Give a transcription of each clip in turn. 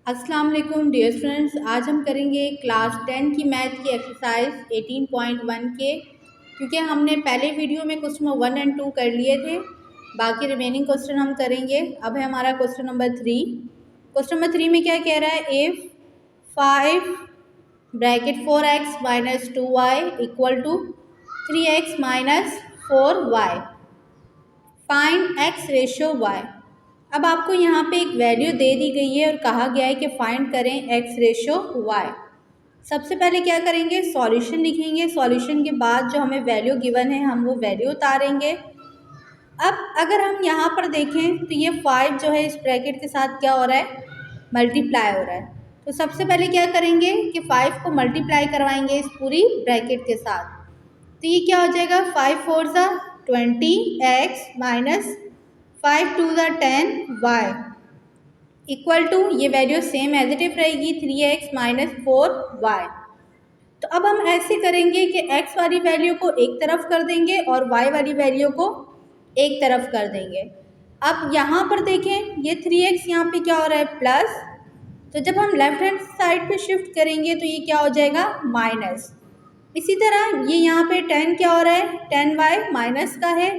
अस्सलाम वालेकुम dear students. आज हम करेंगे क्लास 10 की मैथ की एक्सरसाइज 18.1 के, क्योंकि हमने पहले वीडियो में क्वेश्चन नंबर 1 और 2 कर लिए थे। बाकी रिमेनिंग क्वेश्चन हम करेंगे। अब है हमारा क्वेश्चन नंबर 3। क्वेश्चन नंबर 3 में क्या कह रहा है, if 5 bracket 4x minus 2y equal to 3x minus 4y, find x ratio y। अब आपको यहाँ पे एक वैल्यू दे दी गई है और कहा गया है कि फाइंड करें x रेशो y। सबसे पहले क्या करेंगे, सॉल्यूशन लिखेंगे। सॉल्यूशन के बाद जो हमें वैल्यू गिवन है हम वो वैल्यू उतारेंगे। अब अगर हम यहाँ पर देखें तो ये 5 जो है इस ब्रैकेट के साथ क्या हो रहा है, मल्टीप्लाई हो रहा है। तो सबसे पहले क्या करेंगे कि 5 को मल्टीप्लाई करवाएंगे इस पूरी ब्रैकेट के साथ। तो ये क्या हो जाएगा, 5 4 ज़ा 20x माइनस 5 2 ज़ा 10y इक्वल टू, ये value same as it is रहेगी, 3x माइनस 4y। तो अब हम ऐसे करेंगे कि x वाली वैल्यू को एक तरफ कर देंगे और y वाली वैल्यू को एक तरफ कर देंगे। अब यहाँ पर देखें, ये 3x यहाँ पे क्या हो रहा है, प्लस। तो जब हम लेफ्ट हैंड साइड पे शिफ्ट करेंगे तो ये क्या हो जाएगा, माइनस। इसी तरह ये यहाँ पे 10 क्या हो रहा है, 10y माइनस का है,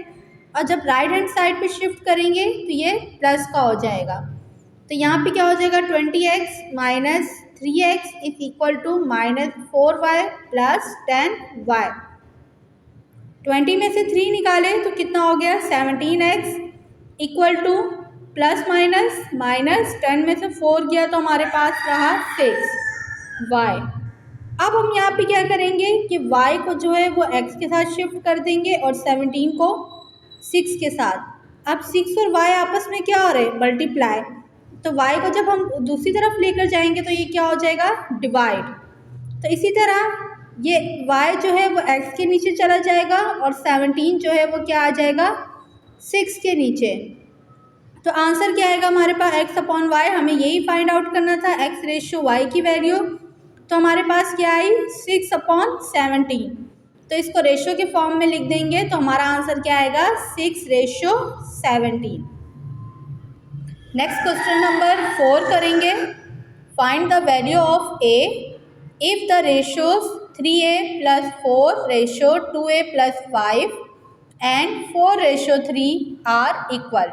और जब राइट हैंड साइड पे शिफ्ट करेंगे तो ये प्लस का हो जाएगा। तो यहाँ पे क्या हो जाएगा, 20x minus 3x is equal to minus 4y plus 10y। 20 में से 3 निकाले तो कितना हो गया, 17x equal two plus minus minus 10 में से 4 गया तो हमारे पास रहा 6y। अब हम यहाँ पे क्या करेंगे कि y को जो है वो x के साथ शिफ्ट कर देंगे और 17 को 6 के साथ। अब 6 और y आपस में क्या हो रहे हैं, मल्टीप्लाई। तो y को जब हम दूसरी तरफ लेकर जाएंगे तो ये क्या हो जाएगा, डिवाइड। तो इसी तरह ये y जो है वो x के नीचे चला जाएगा और 17 जो है वो क्या आ जाएगा, 6 के नीचे। तो आंसर क्या आएगा हमारे पास, x अपॉन y। हमें यही फाइंड आउट करना था, x रेशो y की वैल्यू। तो हमारे पास क्या आई, 6 अपॉन 17। तो इसको रेशो के फॉर्म में लिख देंगे तो हमारा आंसर क्या आएगा, 6 रेशो 17। नेक्स्ट क्वेश्चन नंबर 4 करेंगे। Find the value of a if the ratios 3a plus 4 ratio 2a plus 5 and 4 ratio 3 are equal.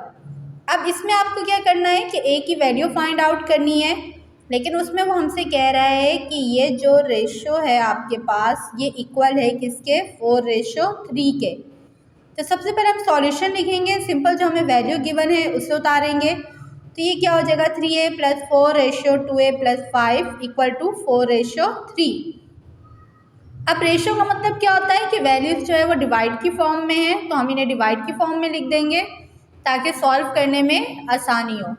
अब इसमें आपको क्या करना है कि a की वैल्यू फाइंड आउट करनी है, लेकिन उसमें वो हमसे कह रहा है कि ये जो रेशो है आपके पास ये इक्वल है किसके, 4 रेशो 3 के। तो सबसे पहले हम सॉल्यूशन लिखेंगे, सिंपल जो हमें वैल्यू गिवन है उसे उतारेंगे। तो ये क्या हो जाएगा, 3a plus 4 ratio 2a plus 5 equal to 4 ratio 3। अब रेशो का मतलब क्या होता है कि वैल्यूज जो है वो डिवाइड की फॉर्म में है, तो हम इन्हें डिवाइड की फॉर्म में लिख देंगे ताकि सॉल्व करने में आसानी हो।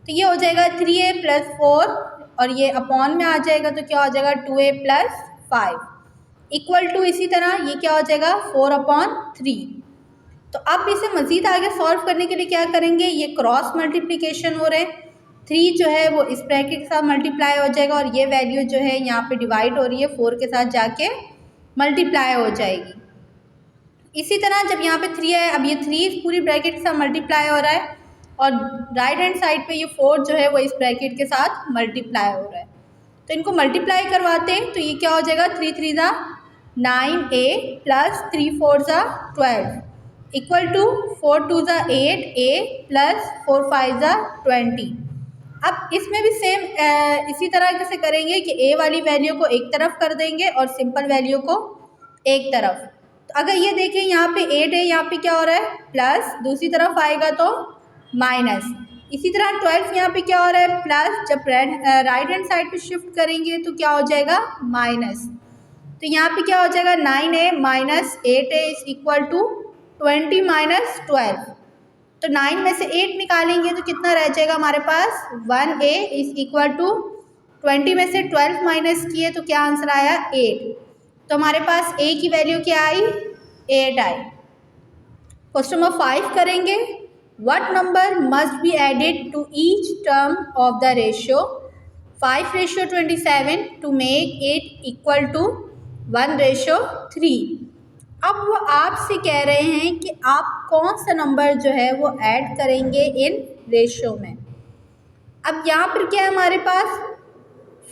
तो ये हो जाएगा 3a प्लस 4 और ये अपॉन में आ जाएगा तो क्या हो जाएगा 2a प्लस 5 इक्वल टू, इसी तरह ये क्या हो जाएगा 4 अपॉन 3। तो अब इसे मज़ीद आगे सॉल्व करने के लिए क्या करेंगे, ये क्रॉस मल्टीप्लिकेशन हो रहे हैं। 3 जो है वो इस ब्रैकेट के साथ मल्टीप्लाई हो जाएगा और ये वैल्यू जो है यहाँ पे डिवाइड हो रही है 4 के साथ जाके मल्टीप्लाई हो जाएगी। इसी तरह जब यहाँ पे 3 है, अब ये 3 पूरी ब्रैकेट के साथ मल्टीप्लाई हो रहा है और राइट हैंड साइड पे ये 4 जो है वो इस ब्रैकेट के साथ मल्टीप्लाई हो रहा है। तो इनको मल्टीप्लाई करवाते हैं तो ये क्या हो जाएगा, 3 3 ज़ा 9a प्लस 3 4 ज़ा 12 इक्वल टू 4 2 ज़ा 8a प्लस 4 5 ज़ा 20। अब इसमें भी सेम इसी तरह से करेंगे कि a वाली वैल्यू को एक तरफ कर देंगे और सिंपल वैल्यू को एक तरफ। तो अगर ये देखें यहाँ पे 8 है, यहाँ पे क्या हो रहा है, प्लस, दूसरी तरफ आएगा तो माइनस। इसी तरह 12 यहाँ पे क्या हो रहा है, प्लस, जब राइट हैंड साइड पे शिफ्ट करेंगे तो क्या हो जाएगा, माइनस। तो यहाँ पे क्या हो जाएगा, 9a minus 8a is equal to 20 minus 12। तो 9 में से 8 निकालेंगे तो कितना रह जाएगा हमारे पास, 1a इज इक्वल टू 20 में से 12 माइनस किए तो क्या आंसर आया, 8। तो हमारे पास a की वैल्यू क्या आई, 8 आई। क्वेश्चन नंबर 5 करेंगे। What number must be added to each term of the ratio 5 ratio 27 to make it equal to 1 ratio 3। अब वो आपसे कह रहे हैं कि आप कौन सा नंबर जो है वो ऐड करेंगे इन रेशियो में। अब यहाँ पर क्या है हमारे पास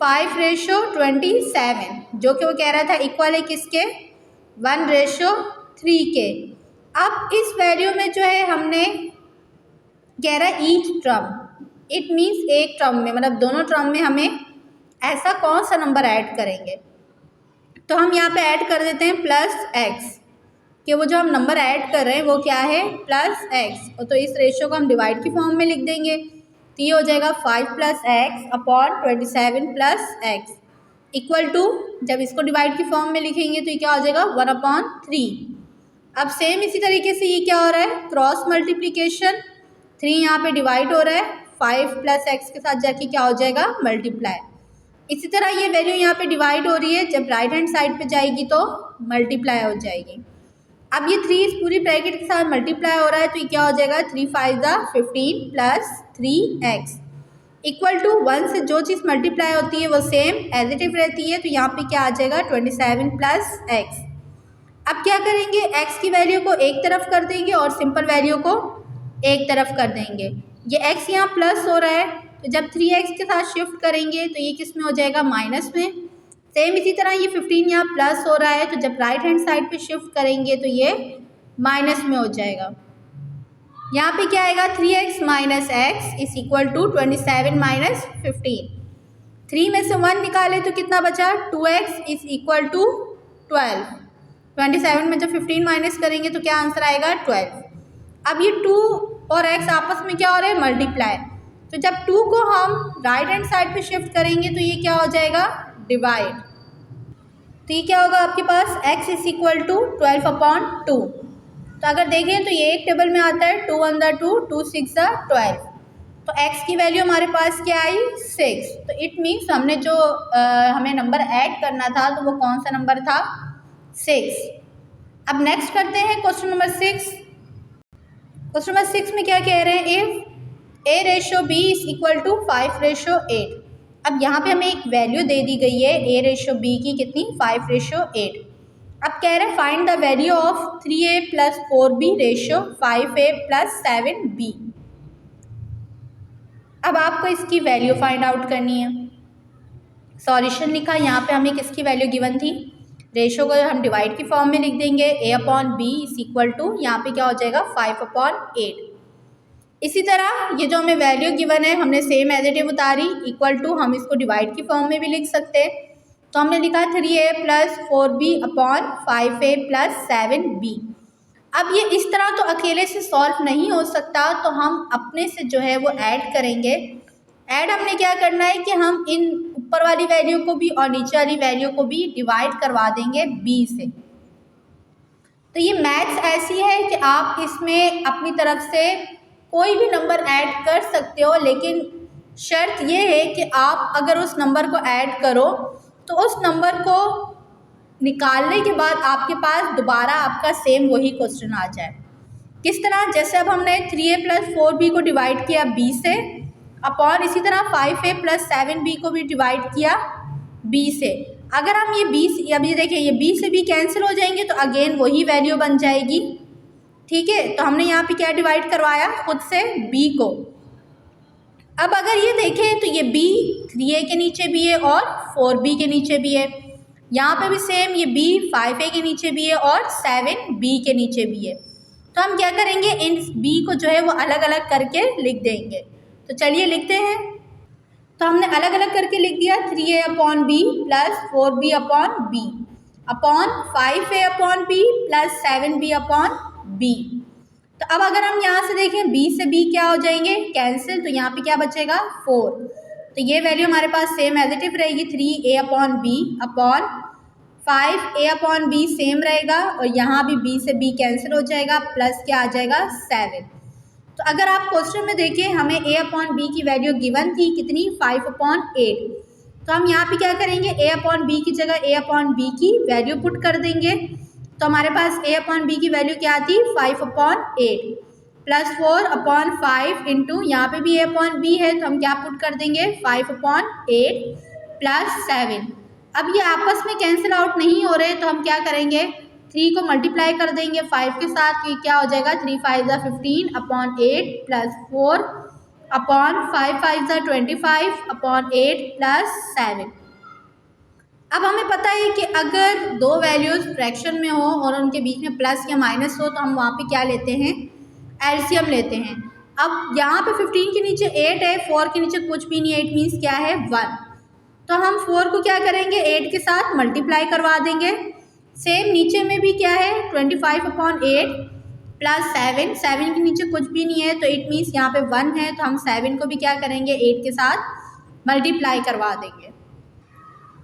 5:27, जो कि वो कह रहा था इक्वल है किसके, 1:3 के। अब इस वैल्यू में जो है हमने कह रहा है ईच टर्म, इट मीन्स एक टर्म में, मतलब दोनों टर्म में हमें ऐसा कौन सा नंबर ऐड करेंगे। तो हम यहाँ पे ऐड कर देते हैं +x, कि वो जो हम नंबर ऐड कर रहे हैं वो क्या है +x, तो इस रेशियो को हम डिवाइड की फॉर्म में लिख देंगे। तो ये हो जाएगा 5 + x/27 + x इक्वल टू, जब इसको डिवाइड की फॉर्म में लिखेंगे तो ये क्या हो जाएगा 1/3। अब सेम इसी तरीके से ये क्या हो रहा है क्रॉस मल्टीप्लिकेशन, 3 यहाँ पे डिवाइड हो रहा है, 5 + x के साथ जाके क्या हो जाएगा मल्टीप्लाई। इसी तरह ये वैल्यू यहाँ पे डिवाइड हो रही है, जब राइट हैंड साइड पे जाएगी तो मल्टीप्लाई हो जाएगी। अब ये 3 इस पूरी ब्रैकेट के साथ मल्टीप्लाई हो रहा है, तो ये क्या हो जाएगा 3 × 5 = 15 + 3x इक्वल टू 1 से जो चीज़ मल्टीप्लाई होती है वो सेम एज इट इज रहती है, तो यहाँ पे क्या आ जाएगा 27 + x। अब क्या करेंगे, x की वैल्यू को एक तरफ कर देंगे और सिंपल वैल्यू को एक तरफ कर देंगे। ये x यहाँ प्लस हो रहा है, तो जब 3x के साथ शिफ्ट करेंगे तो ये किस में हो जाएगा माइनस में। सेम इसी तरह ये 15 यहाँ प्लस हो रहा है, तो जब राइट हैंड साइड पे शिफ्ट करेंगे तो ये माइनस में हो जाएगा। यहाँ पे क्या आएगा 3x - x = 27 - 15। 3 में से 1 निकाले तो कितना बचा 2x = 12। 27 में जब 15 माइनस करेंगे तो क्या आंसर आएगा 12। अब ये 2 और x आपस में क्या हो रहा है मल्टीप्लाई, तो जब 2 को हम राइट हैंड साइड पे शिफ्ट करेंगे तो ये क्या हो जाएगा डिवाइड। तो ये क्या होगा आपके पास x = 12/2। तो अगर देखें तो ये एक टेबल में आता है 2 × 1 = 2, 2 × 6 = 12। तो x की वैल्यू हमारे पास क्या आई 6। तो इट मीन्स हमने जो हमें नंबर ऐड करना था तो वो कौन सा नंबर था 6। अब नेक्स्ट करते हैं क्वेश्चन नंबर 6। क्वेश्चन नंबर 6 में क्या कह रहे हैं, इफ a/b = 5/8। अब यहाँ पे हमें एक वैल्यू दे दी गई है a/b की कितनी 5/8। अब कह रहे हैं find the value of 3a + 4b / 5a + 7b। अब आपको इसकी वैल्यू फाइंड आउट करनी है। सॉल्यूशन लिखा, यहाँ पे हमें किसकी वैल्यू गिवन थी, रेशो को हम डिवाइड की फॉर्म में लिख देंगे a/b = यहाँ पे क्या हो जाएगा 5/8। इसी तरह ये जो हमें वैल्यू गिवन है हमने सेम एज इट इज उतारी, इक्वल टू हम इसको डिवाइड की फॉर्म में भी लिख सकते हैं। तो हमने लिखा 3a + 4b/5a + 7b। अब ये इस तरह तो अकेले से सॉल्व नहीं हो सकता, तो हम अपने से जो है वो ऐड करेंगे। ऐड हमने क्या करना है कि हम इन ऊपर वाली वैल्यू को भी और नीचे वाली वैल्यू को भी डिवाइड करवा देंगे b से। तो ये मैथ्स ऐसी है कि आप इसमें अपनी तरफ से कोई भी नंबर ऐड कर सकते हो, लेकिन शर्त ये है कि आप अगर उस नंबर को ऐड करो तो उस नंबर को निकालने के बाद आपके पास दोबारा आपका सेम वही क्वेश्चन आ जाए। किस तरह, जैसे अब हमने 3a + 4b को डिवाइड किया b से, अपॉन इसी तरह 5a + 7b को भी डिवाइड किया b से। अगर हम ये b से, अभी देखिए ये b से b कैंसिल हो जाएंगे तो अगेन वही वैल्यू बन जाएगी। ठीक है, तो हमने यहाँ पे क्या डिवाइड करवाया खुद से b को। अब अगर ये देखें तो ये b 3a के नीचे भी है और 4b के नीचे भी है। यहाँ पे भी सेम ये b 5a के नीचे भी है और 7b के नीचे भी है। तो हम क्या करेंगे, इन b को जो है वो अलग अलग करके लिख देंगे। तो चलिए लिखते हैं। तो हमने अलग अलग करके लिख दिया 3a/b + 4b/b upon 5a/b + 7b/b। तो अब अगर हम यहाँ से देखें b से b क्या हो जाएंगे कैंसिल, तो यहाँ पे क्या बचेगा 4। तो ये वैल्यू हमारे पास सेम एज इट इज रहेगी 3a/b अपॉन 5a/b सेम रहेगा, और यहाँ भी b से b कैंसिल हो जाएगा, प्लस क्या आ जाएगा 7। तो अगर आप क्वेश्चन में देखिए हमें a/b की वैल्यू गिवन थी कितनी 5/8। तो हम यहाँ पे क्या करेंगे a/b की जगह a/b की वैल्यू पुट कर देंगे। तो हमारे पास a/b की वैल्यू क्या आती 5/8 + 4/5 इंटू यहाँ पे भी a/b है, तो हम क्या पुट कर देंगे 5/8 + 7। अब ये आपस में कैंसिल आउट नहीं हो रहे, तो हम क्या करेंगे 3 को मल्टीप्लाई कर देंगे 5 के साथ, ये क्या हो जाएगा 3 × 5 = 15/8 + 4 अपॉन 5 5 ज़ा 25 अपॉन 8 प्लस 7। अब हमें पता है कि अगर दो वैल्यूज़ फ्रैक्शन में हो और उनके बीच में प्लस या माइनस हो तो हम वहाँ पे क्या लेते हैं, एलसीएम लेते हैं। अब यहाँ पे 15 के नीचे 8 है, 4 के नीचे कुछ भी नहीं है, इट मीन्स क्या है 1। तो हम 4 को क्या करेंगे 8 के साथ मल्टीप्लाई करवा देंगे। सेम नीचे में भी क्या है 25 अपॉन 8 प्लस 7, 7 के नीचे कुछ भी नहीं है तो इट मीन्स यहाँ पे 1 है, तो हम 7 को भी क्या करेंगे 8 के साथ मल्टीप्लाई करवा देंगे।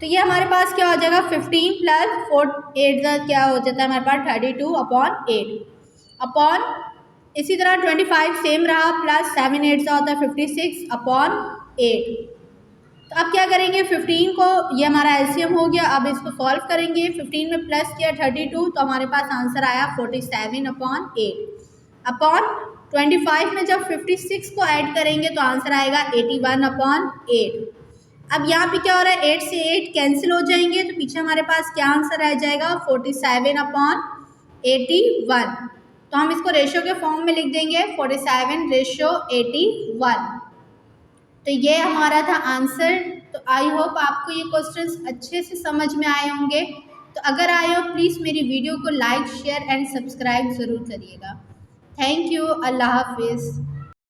तो ये हमारे पास क्या हो जाएगा 15 प्लस 4 8 क्या हो जाता है हमारे पास 32 अपॉन 8 अपॉन इसी तरह 25 सेम रहा प्लस 7 8 होता है 56 अपॉन 8। तो अब क्या करेंगे 15 को, ये हमारा एलसीएम हो गया, अब इसको सॉल्व करेंगे। 15 में प्लस किया 32 तो हमारे पास आंसर आया 47 अपॉन 8 अपॉन 25 में जब 56 को ऐड करेंगे तो आंसर आएगा 81 अपॉन 8। अब यहाँ पे क्या हो रहा है 8 से 8 कैंसिल हो जाएंगे तो पीछे हमारे पास क्या आंसर रह जाएगा 47 अपॉन 81। तो हम इसको रेशियो के फॉर्म में लिख देंगे 47 रेशियो 81। तो ये हमारा था आंसर। तो आई होप आपको ये क्वेश्चंस अच्छे से समझ में आए होंगे। तो अगर आए हो प्लीज़ मेरी वीडियो को लाइक शेयर एंड सब्सक्राइब ज़रूर करिएगा। Thank you. अल्लाह हाफिज़।